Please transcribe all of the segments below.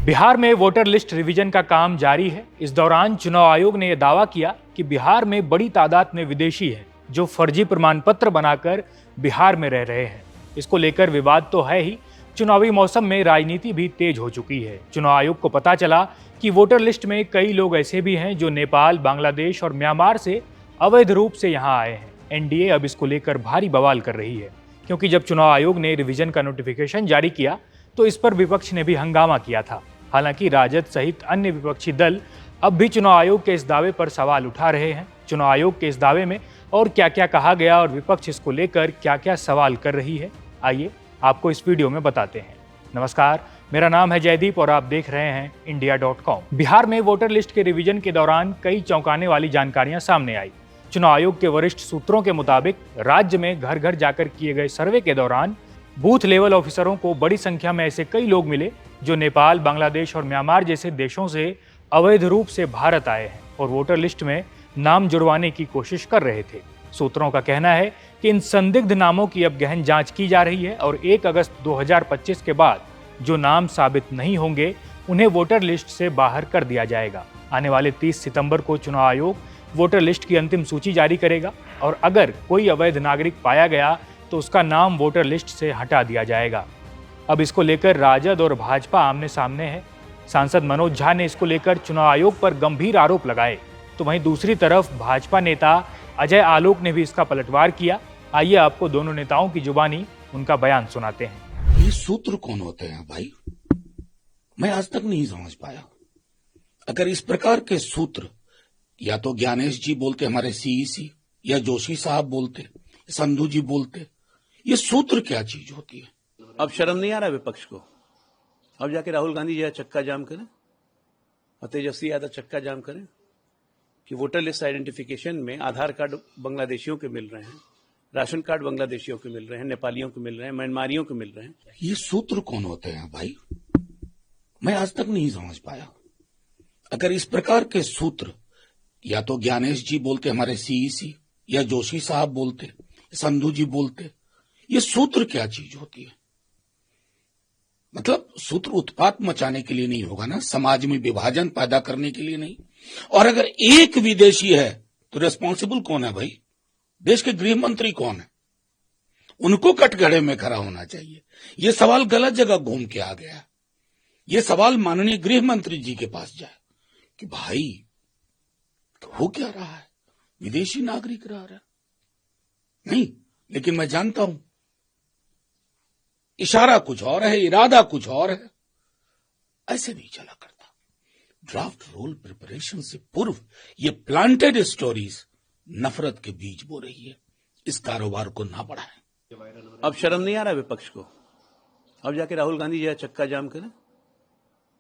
बिहार में voter list revision का काम जारी है। इस दौरान चुनाव आयोग ने यह दावा किया कि बिहार में बड़ी तादाद में विदेशी हैं जो फर्जी प्रमाण पत्र बनाकर बिहार में रह रहे हैं। इसको लेकर विवाद तो है ही, चुनावी मौसम में राजनीति भी तेज हो चुकी है। चुनाव आयोग को पता चला कि वोटर लिस्ट में कई लोग ऐसे भी हैं जो नेपाल, बांग्लादेश और म्यांमार से अवैध रूप से यहाँ आए हैं। एनडीए अब इसको लेकर भारी बवाल कर रही है, क्योंकि जब चुनाव आयोग ने रिवीजन का नोटिफिकेशन जारी किया तो इस पर विपक्ष ने भी हंगामा किया था। हालांकि राजद सहित अन्य विपक्षी दल अब भी चुनाव आयोग के इस दावे पर सवाल उठा रहे हैं। चुनाव आयोग के इस दावे में और क्या क्या कहा गया और विपक्ष इसको लेकर क्या क्या सवाल कर रही है, आइए आपको इस वीडियो में बताते हैं। नमस्कार, मेरा नाम है जयदीप और आप देख रहे हैं India.com। बिहार में वोटर लिस्ट के रिवीजन के दौरान कई चौंकाने वाली जानकारियां सामने आई। चुनाव आयोग के वरिष्ठ सूत्रों के मुताबिक राज्य में घर घर जाकर किए गए सर्वे के दौरान बूथ लेवल ऑफिसरों को बड़ी संख्या में ऐसे कई लोग मिले जो नेपाल, बांग्लादेश और म्यांमार जैसे देशों से अवैध रूप से भारत आए हैं और वोटर लिस्ट में नाम जुड़वाने की कोशिश कर रहे थे। सूत्रों का कहना है कि इन संदिग्ध नामों की अब गहन जांच की जा रही है और 1 अगस्त 2025 के बाद जो नाम साबित नहीं होंगे उन्हें वोटर लिस्ट से बाहर कर दिया जाएगा। आने वाले 30 सितंबर को चुनाव आयोग वोटर लिस्ट की अंतिम सूची जारी करेगा और अगर कोई अवैध नागरिक पाया गया तो उसका नाम वोटर लिस्ट से हटा दिया जाएगा। अब इसको लेकर राजद और भाजपा आमने सामने है। सांसद मनोज झा ने इसको लेकर चुनाव आयोग पर गंभीर आरोप लगाए, तो वहीं दूसरी तरफ भाजपा नेता अजय आलोक ने भी इसका पलटवार किया। आइए आपको दोनों नेताओं की जुबानी उनका बयान सुनाते हैं। ये सूत्र कौन होते हैं भाई, मैं आज तक नहीं समझ पाया। अगर इस प्रकार के सूत्र या तो ज्ञानेश जी बोलते, हमारे सीईसी, या जोशी साहब बोलते, संधू जी बोलते, ये सूत्र क्या चीज होती है? अब शर्म नहीं आ रहा विपक्ष को? अब जाके राहुल गांधी जी चक्का जाम करें और तेजस्वी यादव चक्का जाम करें कि वोटर लिस्ट आइडेंटिफिकेशन में आधार कार्ड बांग्लादेशियों के मिल रहे हैं, राशन कार्ड बांग्लादेशियों के मिल रहे हैं, नेपालियों के मिल रहे हैं, म्यांमारियों के मिल रहे हैं। ये सूत्र कौन होते हैं भाई, मैं आज तक नहीं समझ पाया। अगर इस प्रकार के सूत्र या तो ज्ञानेश जी बोलते, हमारे सीईसी, या जोशी साहब बोलते, संधू जी बोलते, ये सूत्र क्या चीज होती है? मतलब सूत्र उत्पात मचाने के लिए नहीं होगा ना, समाज में विभाजन पैदा करने के लिए नहीं। और अगर एक विदेशी है तो रेस्पॉन्सिबल कौन है भाई? देश के गृह मंत्री कौन है? उनको कटघरे में खड़ा होना चाहिए। ये सवाल गलत जगह घूम के आ गया। ये सवाल माननीय गृह मंत्री जी के पास जाए कि भाई हो क्या रहा है, विदेशी नागरिक रह रहा है नहीं, लेकिन मैं जानता हूं इशारा कुछ और है, इरादा कुछ और है। ऐसे नहीं चला करता। ड्राफ्ट रोल प्रिपरेशन से पूर्व ये प्लांटेड स्टोरीज नफरत के बीज बो रही है। इस कारोबार को ना बढ़ाएं। अब शर्म नहीं आ रहा विपक्ष को? अब जाके राहुल गांधी जी चक्का जाम करें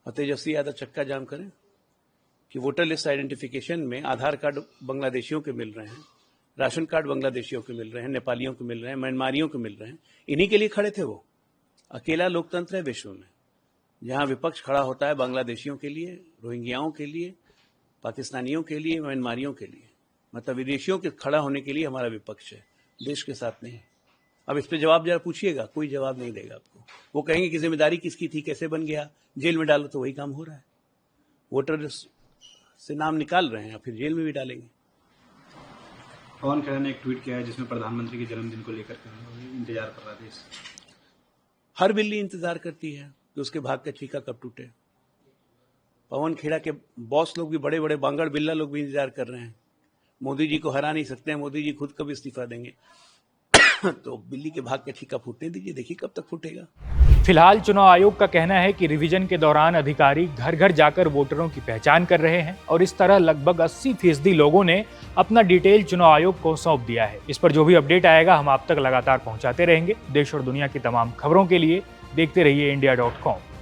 और तेजस्वी यादव चक्का जाम करें कि वोटर लिस्ट आइडेंटिफिकेशन में आधार कार्ड बांग्लादेशियों के मिल रहे हैं, राशन कार्ड बांग्लादेशियों के मिल रहे हैं, नेपालियों के मिल रहे हैं, म्यांमारियों के मिल रहे हैं। इन्हीं के लिए खड़े थे वो। अकेला लोकतंत्र है विश्व में जहां विपक्ष खड़ा होता है बांग्लादेशियों के लिए, रोहिंग्याओं के लिए, पाकिस्तानियों के लिए, म्यांमारियों के लिए, मतलब विदेशियों के खड़ा होने के लिए हमारा विपक्ष है, देश के साथ नहीं। अब इस पे जवाब जरा पूछिएगा, कोई जवाब नहीं देगा आपको। वो कहेंगे कि जिम्मेदारी किसकी थी, कैसे बन गया, जेल में डालो, तो वही काम हो रहा है। वोटर से नाम निकाल रहे हैं, फिर जेल में भी डालेंगे। पवन खेड़ा ने एक ट्वीट किया है जिसमें प्रधानमंत्री के जन्मदिन को लेकर इंतजार कर रहा देश। हर बिल्ली इंतजार करती है कि उसके भाग का छीका कब टूटे। पवन खेड़ा के बॉस लोग भी, बड़े बड़े बांगड़ बिल्ला लोग भी इंतजार कर रहे हैं। मोदी जी को हरा नहीं सकते हैं, मोदी जी खुद कब इस्तीफा देंगे। तो बिल्ली के भाग का छीका फूटने दीजिए, देखिए कब तक फूटेगा। फिलहाल चुनाव आयोग का कहना है कि रिवीजन के दौरान अधिकारी घर घर जाकर वोटरों की पहचान कर रहे हैं और इस तरह लगभग 80% लोगों ने अपना डिटेल चुनाव आयोग को सौंप दिया है। इस पर जो भी अपडेट आएगा हम आप तक लगातार पहुंचाते रहेंगे। देश और दुनिया की तमाम खबरों के लिए देखते रहिए India.com।